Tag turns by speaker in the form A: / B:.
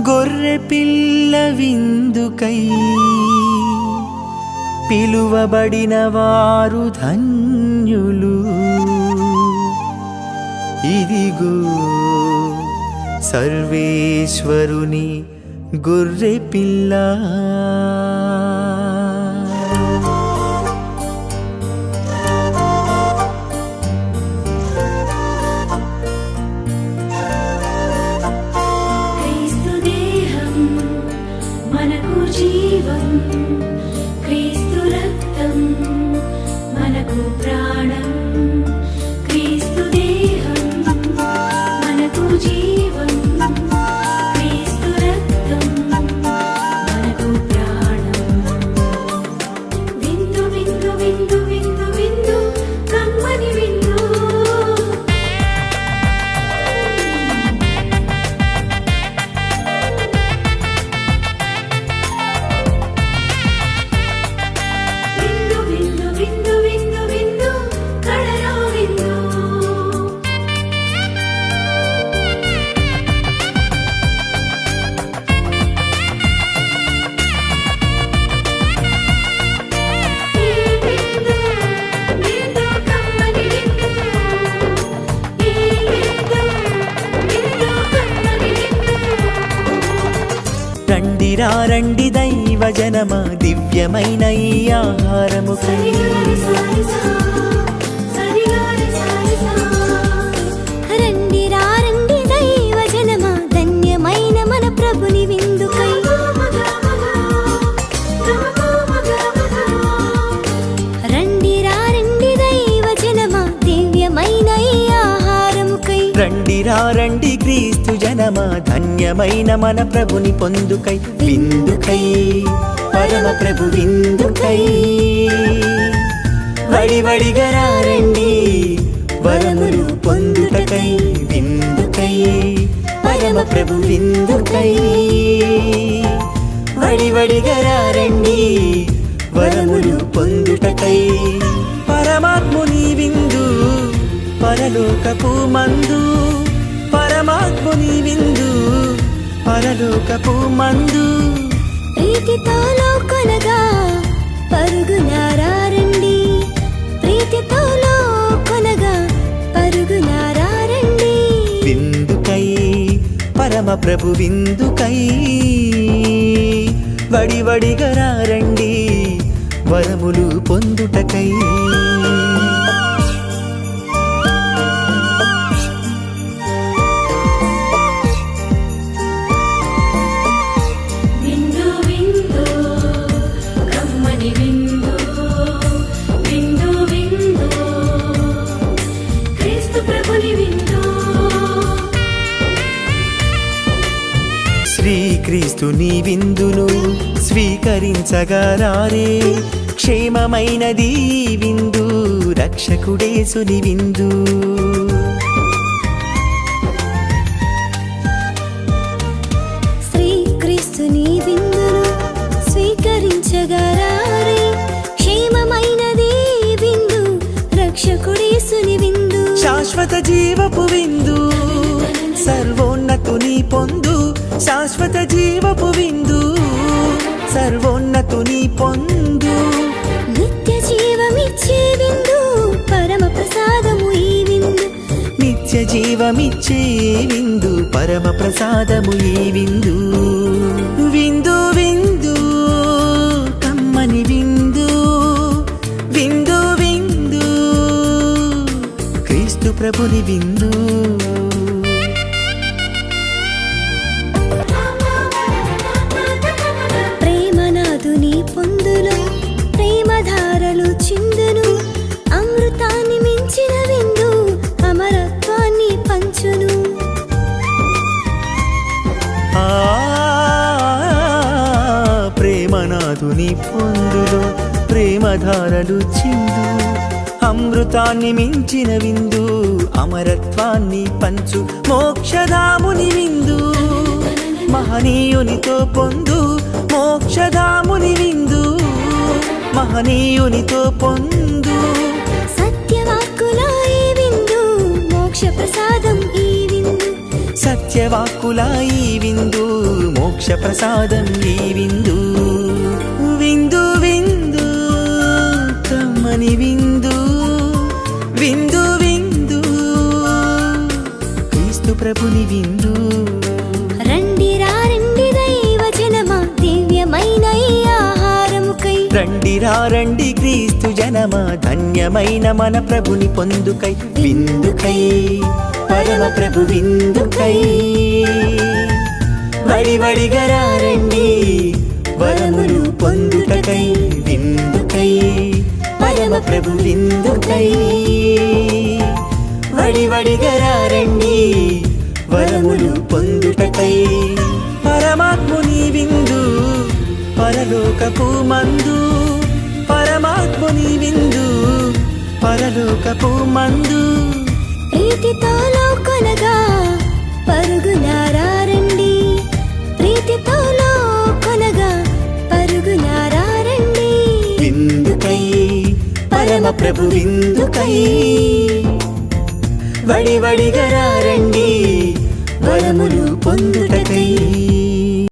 A: గొర్రె పిల్ల విందుకై పిలువబడిన వారు ధన్యులు. ఇదిగో సర్వేశ్వరుని గొర్రె పిల్ల.
B: క్రీస్తు దేహం మనకు జీవం, క్రీస్తు రక్తం మనకు ప్రాణం. క్రీస్తు దేహం మనకు జీవం, క్రీస్తు రక్తం మనకు ప్రాణం. విందు విందు విందు విందు విందు కమ్మని విందు. విందు విందు విందు విందు విందు కడలో విందు.
A: రండిరా రండి దైవ జనమా, దివ్యమైన ఈ ఆహారముకై.
C: రండి రండి దైవ జనమా, ధన్యమైన మన ప్రభుని విందుకై. రండి రండి దైవ జనమా, దివ్యమైన ఈ ఆహారముకై.
A: రండిరా రండి క్రీస్తు జనమా, ధన్యమైన మన ప్రభుని పొందుకై. విందుకై పరమ ప్రభు విందుకై. వడివడిగా రండి వరములు పొందుటకై. విందుకై పరమ ప్రభు విందుకై. వడివడిగా రండి వరములు పొందుటకై. పరమాత్ముని విందు పరలోకపు మందు, పరమాత్ముని విందు పరలోకపు మందు.
C: ప్రీతితో కొనగా పరుగునారండి, ప్రీతితో కొనగా పరుగునారండి.
A: విందుకై పరమ ప్రభు విందుకై. వడివడిగా రండి వరములు పొందుటకై.
B: విందు విందు కమ్మని విందు. విందు విందు క్రీస్తు ప్రభుని విందు.
A: శ్రీక్రీస్తుని విందును స్వీకరించగా రారే. క్షేమమైనది ఈ విందు, రక్షకుడేసుని విందు.
C: శ్రీక్రీస్తుని విందును స్వీకరించగరారే. క్షేమమైనది విందు, రక్షకుడేసుని విందు.
A: శాశ్వత జీవపు విందు సర్వోన్నతుని పొందు. శాశ్వత జీవపు విందు సర్వోన్నతుని పొందు.
C: నిత్య జీవమిచ్చే విందు, పరమ ప్రసాదము ఈ విందు.
A: నిత్య జీవమిచ్చే విందు, పరమ ప్రసాదము ఈ విందు. విందు విందు కమ్మని విందు. విందు విందు క్రీస్తు ప్రభుని విందు.
C: ప్రేమనాథుని పొందులో ప్రేమధారలు చిందును. అమృతాన్ని మించిన విందు, అమరత్వాన్ని పంచును.
A: ఆ ప్రేమనాథుని పొందులో ప్రేమధారలు చిందు. అమృతాన్ని మించిన విందు, అమరత్వాన్ని పంచు. మోక్షధాముని విందు మహనీయునితో పొందు. మోక్షధాముని విందు మహనీయునితో పొందు.
C: సత్యవాక్కుల ఈ విందు, మోక్ష ప్రసాదం ఈ విందు.
A: సత్యవాక్కుల ఈ విందు మోక్ష ప్రసాదం ఈ విందు విందు విందు కమ్మని విందు విందు విందు క్రీస్తు ప్రభుని విందు
C: రండి రండి దైవ జనమా దివ్యమైన ఈ ఆహారముకై
A: రండి రండి క్రీస్తు జనమా ధన్యమైన మన ప్రభుని పొందుకై విందుకై పరమ ప్రభు విందుకై వడివడిగా రండి వరములు పొందుటకై విందుకై పరమ ప్రభు విందుకై వడివడిగా రండి వరములు పొందుటకై పరమాత్ముని విందు పరలోకపు మందు పరమాత్ముని విందు పరలోకపు మందు
C: ప్రీతితో కొనగా పరుగులారా రండి ప్రీతితో కొనగా పరుగులారా రండి
A: విందుకై పరమ ప్రభు విందుకై వడివడిగా రండి వరములు పొందుటకై